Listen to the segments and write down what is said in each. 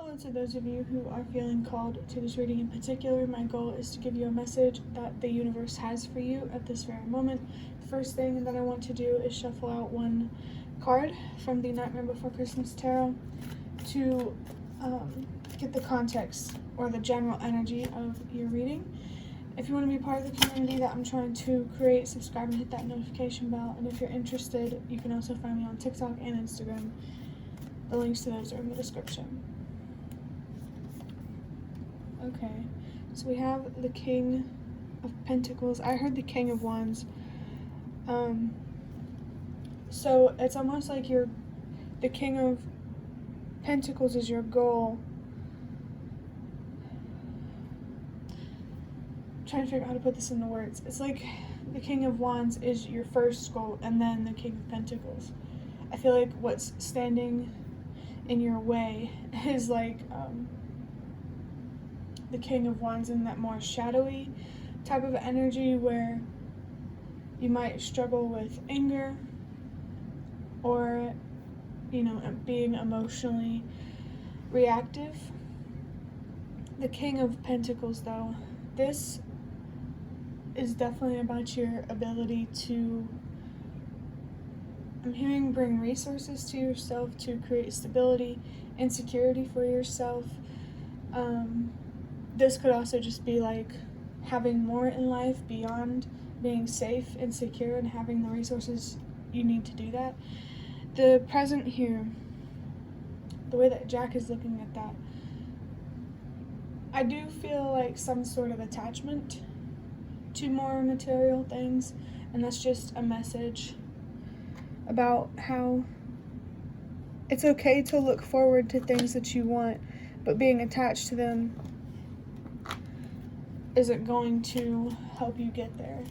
hello to those of you who are feeling called to this reading in particular. My goal is to give you a message that the universe has for you at this very moment. The first thing that I want to do is shuffle out one card from the Nightmare Before Christmas Tarot to get the context or the general energy of your reading. If you want to be part of the community that I'm trying to create, subscribe and hit that notification bell. And if you're interested, you can also find me on TikTok and Instagram. The links to those are in the description. Okay, so we have the King of Pentacles. I heard the King of Wands. So it's almost like the King of Pentacles is your goal. I'm trying to figure out how to put this into words. It's like the King of Wands is your first goal, and then the King of Pentacles. I feel like what's standing in your way is like the King of Wands in that more shadowy type of energy where you might struggle with anger or, being emotionally reactive. The King of Pentacles, though, this is definitely about your ability to, I'm hearing, bring resources to yourself to create stability and security for yourself. This could also just be like having more in life beyond being safe and secure and having the resources you need to do that. The present here, the way that Jack is looking at that, I do feel like some sort of attachment to more material things, and that's just a message about how it's okay to look forward to things that you want, but being attached to them isn't going to help you get there.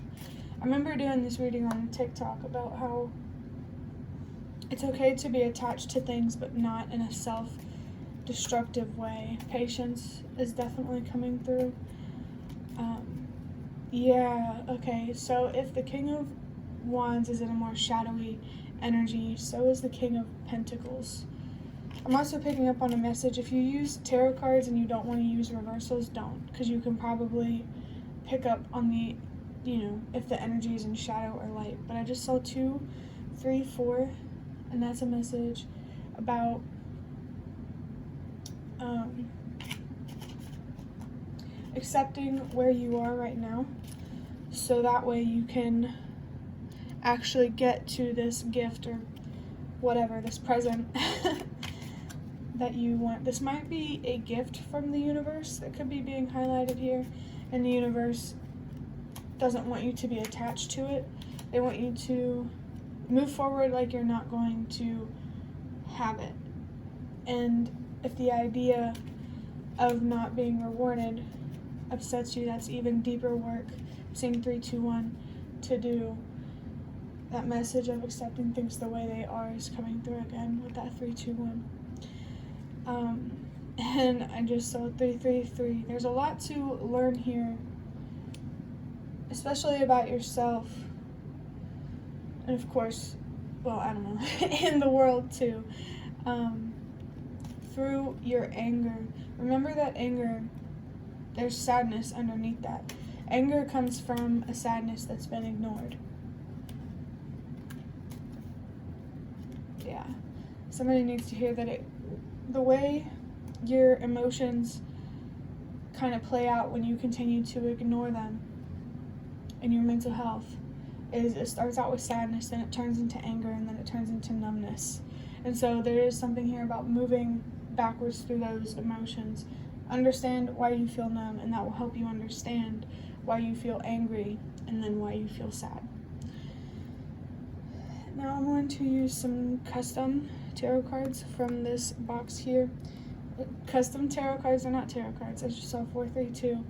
I remember doing this reading on TikTok about how it's okay to be attached to things, but not in a self-destructive way. Patience is definitely coming through. Okay, so if the King of Wands is in a more shadowy energy, so is the King of Pentacles. I'm also picking up on a message. If you use tarot cards and you don't want to use reversals, don't, because you can probably pick up on the, if the energy is in shadow or light. But I just saw 2, 3, 4, and that's a message about accepting where you are right now, so that way you can actually get to this gift or whatever, this present that you want. This might be a gift from the universe that could be being highlighted here, and the universe doesn't want you to be attached to it. They want you to move forward like you're not going to have it. And if the idea of not being rewarded upsets you, that's even deeper work. Seeing 3, 2, 1 to do. That message of accepting things the way they are is coming through again with that 3, 2, 1. And I just saw 3, 3, 3. There's a lot to learn here, especially about yourself. And of course, in the world too. Through your anger. Remember that anger, there's sadness underneath that. Anger comes from a sadness that's been ignored. Yeah. Somebody needs to hear that the way your emotions kind of play out when you continue to ignore them in your mental health is it starts out with sadness, then it turns into anger, and then it turns into numbness. And so there is something here about moving backwards through those emotions. Understand why you feel numb, and that will help you understand why you feel angry and then why you feel sad. Now I'm going to use some custom tarot cards from this box here. Custom tarot cards are not tarot cards. I just saw 4, 3, 2.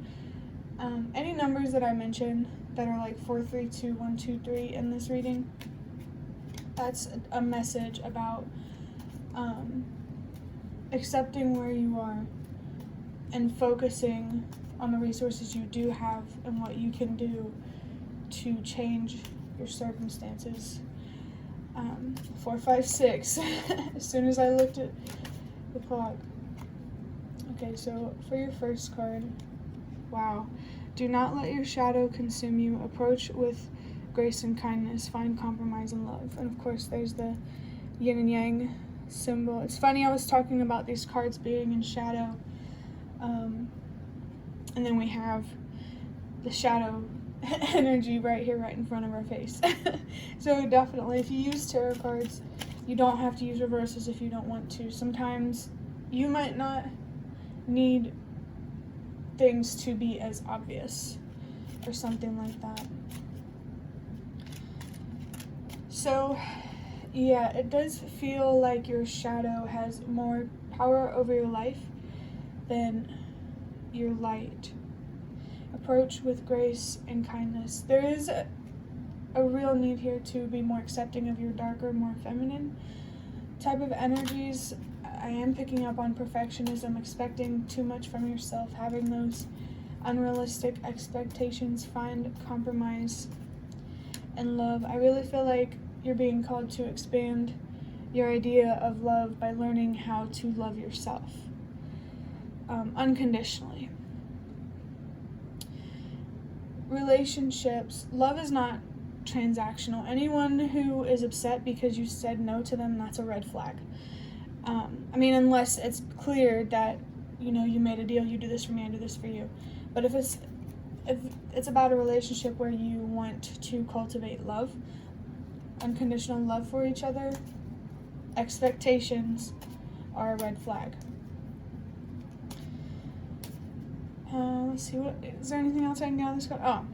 Any numbers that I mention that are like 4, 3, 2, 1, 2, 3 in this reading, that's a message about accepting where you are and focusing on the resources you do have and what you can do to change your circumstances. 4, 5, 6. As soon as I looked at the clock. Okay, so for your first card, wow. Do not let your shadow consume you. Approach with grace and kindness. Find compromise and love. And of course, there's the yin and yang symbol. It's funny, I was talking about these cards being in shadow. And then we have the shadow energy right here, right in front of our face. So definitely, if you use tarot cards, you don't have to use reverses if you don't want to. Sometimes you might not need things to be as obvious or something like that. So yeah, it does feel like your shadow has more power over your life than your light. Approach with grace and kindness. There is a real need here to be more accepting of your darker, more feminine type of energies. I am picking up on perfectionism, expecting too much from yourself, having those unrealistic expectations. Find compromise and love. I really feel like you're being called to expand your idea of love by learning how to love yourself unconditionally. Relationships, love is not transactional. Anyone who is upset because you said no to them, that's a red flag. Unless it's clear that, you made a deal, you do this for me, I do this for you. But if it's about a relationship where you want to cultivate love, unconditional love for each other, expectations are a red flag. Let's see, is there anything else I can get on this card? Oh,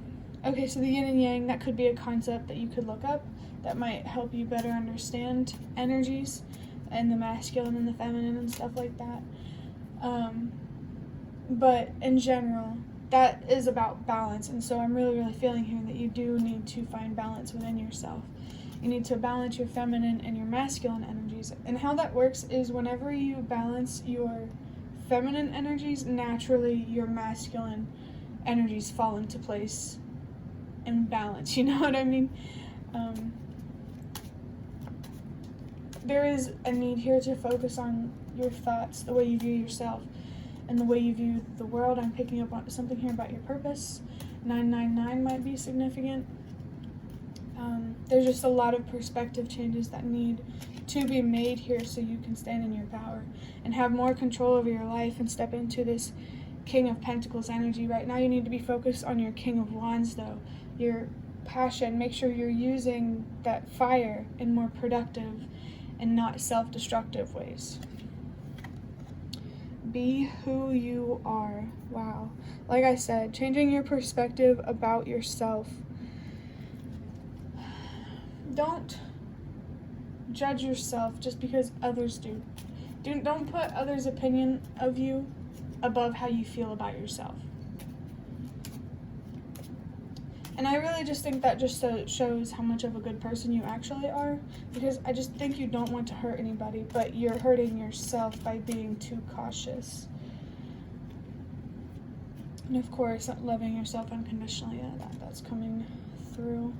okay, so the yin and yang, that could be a concept that you could look up that might help you better understand energies and the masculine and the feminine and stuff like that. But in general, that is about balance, and so I'm really, really feeling here that you do need to find balance within yourself. You need to balance your feminine and your masculine energies, and how that works is whenever you balance your feminine energies, naturally your masculine energies fall into place and balance, you know what I mean? There is a need here to focus on your thoughts, the way you view yourself, and the way you view the world. I'm picking up on something here about your purpose. 999 might be significant. There's just a lot of perspective changes that need to be made here so you can stand in your power and have more control over your life and step into this King of Pentacles energy. Right now you need to be focused on your King of Wands though, your passion. Make sure you're using that fire in more productive and not self-destructive ways. Be who you are. Wow. Like I said, changing your perspective about yourself. Don't judge yourself just because others do. Don't put others' opinion of you above how you feel about yourself. And I really just think that just shows how much of a good person you actually are, because I just think you don't want to hurt anybody, but you're hurting yourself by being too cautious. And of course, loving yourself unconditionally, that's coming through.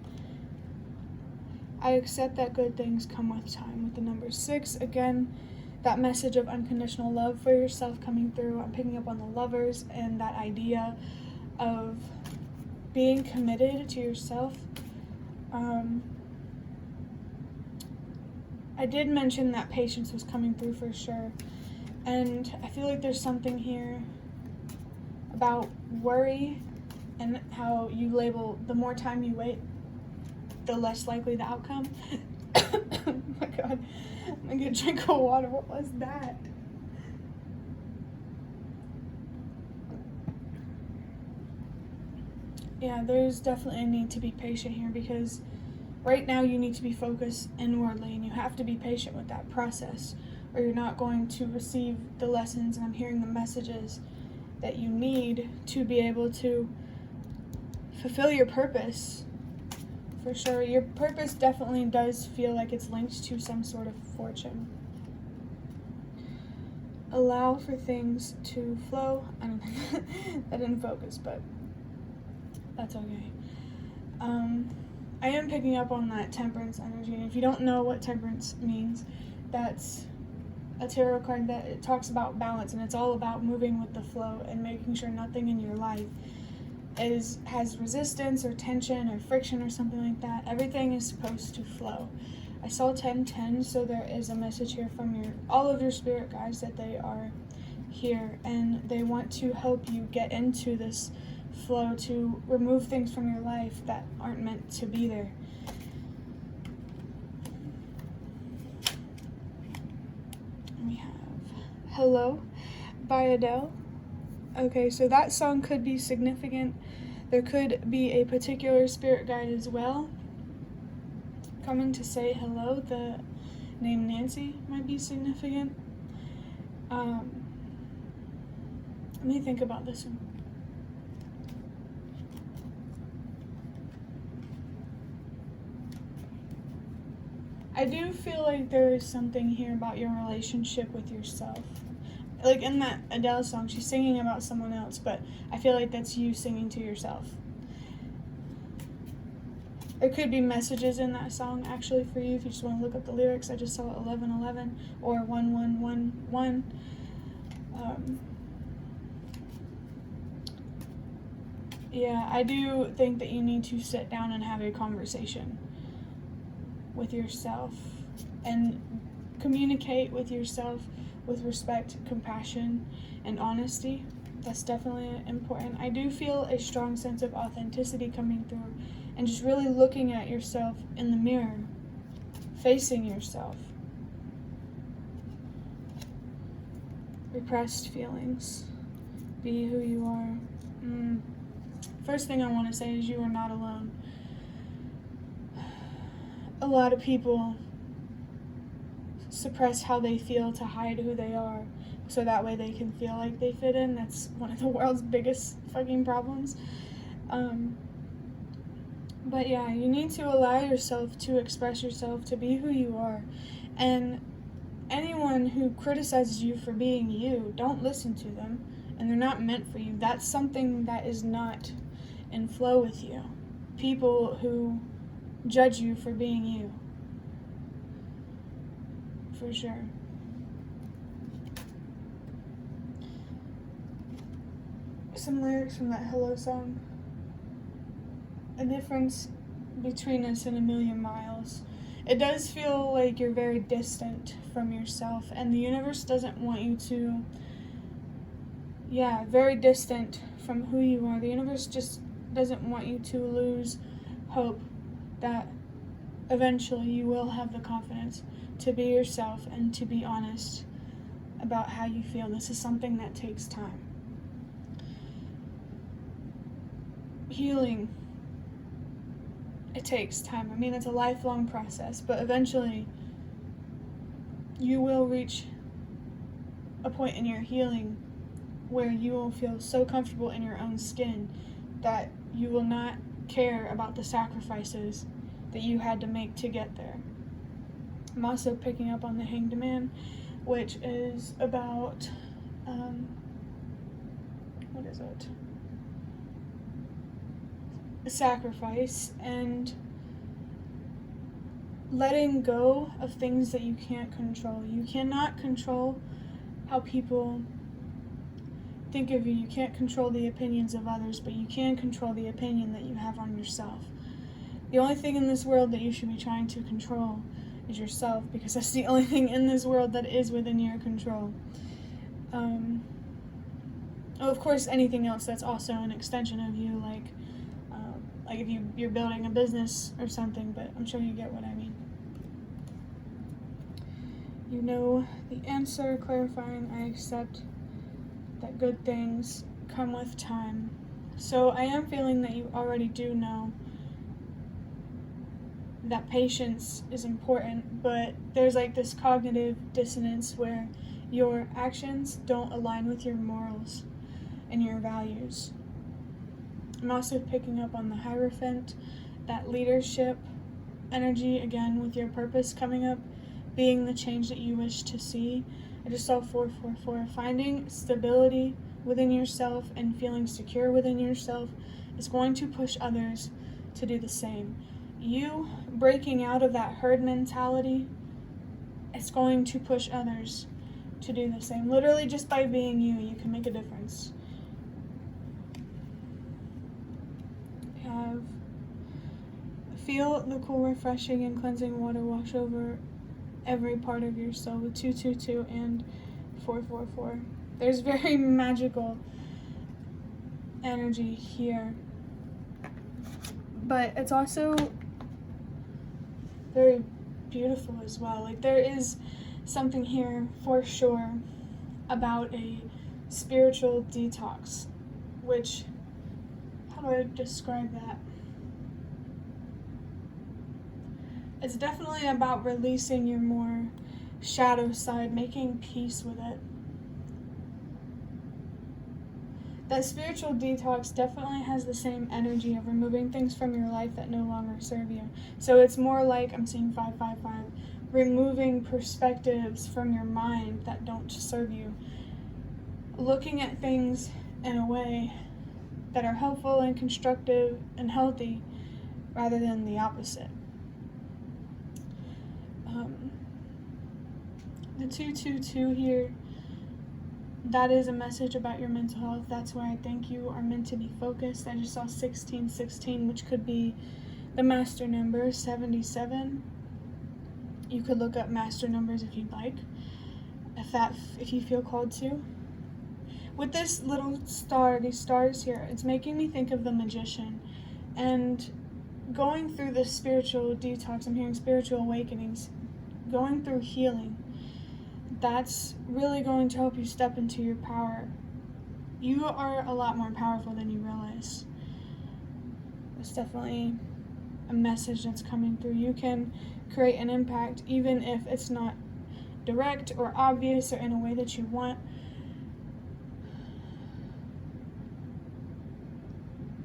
I accept that good things come with time. With the number 6, again, that message of unconditional love for yourself coming through. I'm picking up on the Lovers and that idea of being committed to yourself. I did mention that patience was coming through for sure. And I feel like there's something here about worry and how you label the more time you wait, the less likely the outcome. Oh my god, I'm gonna get a drink of water. What was that? Yeah, there's definitely a need to be patient here, because right now you need to be focused inwardly, and you have to be patient with that process, or you're not going to receive the lessons, and I'm hearing the messages that you need to be able to fulfill your purpose. For sure, your purpose definitely does feel like it's linked to some sort of fortune. Allow for things to flow. I don't think that didn't focus, but that's okay. I am picking up on that Temperance energy, and if you don't know what Temperance means, that's a tarot card that it talks about balance, and it's all about moving with the flow and making sure nothing in your life has resistance or tension or friction or something like that. Everything is supposed to flow. I saw 1010, so there is a message here from all of your spirit guides that they are here and they want to help you get into this flow, to remove things from your life that aren't meant to be there. We have Hello by Adele. Okay, so that song could be significant. There could be a particular spirit guide as well coming to say hello. The name Nancy might be significant. Let me think about this one. I do feel like there is something here about your relationship with yourself. Like in that Adele song, she's singing about someone else, but I feel like that's you singing to yourself. There could be messages in that song actually for you if you just want to look up the lyrics. I just saw 1111 or 1111. Yeah, I do think that you need to sit down and have a conversation with yourself and communicate with yourself with respect, compassion, and honesty. That's definitely important. I do feel a strong sense of authenticity coming through and just really looking at yourself in the mirror, facing yourself. Repressed feelings. Be who you are. First thing I want to say is you are not alone. A lot of people suppress how they feel to hide who they are so that way they can feel like they fit in. That's one of the world's biggest fucking problems. But yeah, you need to allow yourself to express yourself, to be who you are. And anyone who criticizes you for being you, don't listen to them. And they're not meant for you. That's something that is not in flow with you. People who judge you for being you. For sure. Some lyrics from that Hello song. A difference between us and a million miles. It does feel like you're very distant from yourself, and the universe doesn't want you to, very distant from who you are. The universe just doesn't want you to lose hope that eventually you will have the confidence to be yourself and to be honest about how you feel. This is something that takes time. Healing, it takes time. I mean, it's a lifelong process, but eventually you will reach a point in your healing where you will feel so comfortable in your own skin that you will not care about the sacrifices that you had to make to get there. I'm also picking up on the Hanged Man, which is about, what is it? A sacrifice and letting go of things that you can't control. You cannot control how people think of you. You can't control the opinions of others, but you can control the opinion that you have on yourself. The only thing in this world that you should be trying to control is yourself, because that's the only thing in this world that is within your control. Of course, anything else that's also an extension of you, like if you're building a business or something, but I'm sure you get what I mean. You know the answer, clarifying, I accept that good things come with time. So I am feeling that you already do know that patience is important, but there's like this cognitive dissonance where your actions don't align with your morals and your values. I'm also picking up on the Hierophant, that leadership energy, again, with your purpose coming up, being the change that you wish to see. I just saw 444. Finding stability within yourself and feeling secure within yourself is going to push others to do the same. You breaking out of that herd mentality, it's going to push others to do the same. Literally, just by being you, you can make a difference. Feel the cool, refreshing, and cleansing water wash over every part of your soul with 222 and 444. There's very magical energy here, but it's also very beautiful as well. Like, there is something here for sure about a spiritual detox, which, how do I describe that? It's definitely about releasing your more shadow side, making peace with it. That spiritual detox definitely has the same energy of removing things from your life that no longer serve you. So it's more like, I'm seeing 555, removing perspectives from your mind that don't serve you. Looking at things in a way that are helpful and constructive and healthy rather than the opposite. The 222 here, that is a message about your mental health. That's where I think you are meant to be focused. I just saw 1616, which could be the master number, 77. You could look up master numbers if you'd like, if you feel called to. With this little star, these stars here, it's making me think of the magician. And going through this spiritual detox, I'm hearing spiritual awakenings, going through healing, that's really going to help you step into your power. You are a lot more powerful than you realize. It's definitely a message that's coming through. You can create an impact even if it's not direct or obvious or in a way that you want.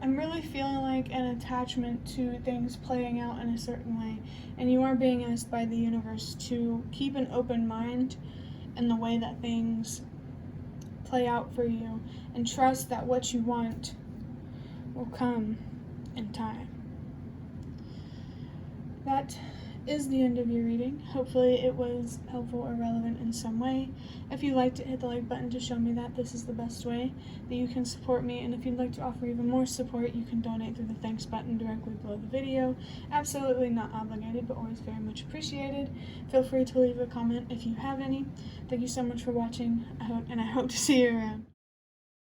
I'm really feeling like an attachment to things playing out in a certain way, and you are being asked by the universe to keep an open mind in the way that things play out for you, and trust that what you want will come in time. That is the end of your reading. Hopefully it was helpful or relevant in some way. If you liked it, hit the like button to show me that this is the best way that you can support me, and if you'd like to offer even more support, you can donate through the thanks button directly below the video. Absolutely not obligated, but always very much appreciated. Feel free to leave a comment if you have any. Thank you so much for watching, and I hope to see you around.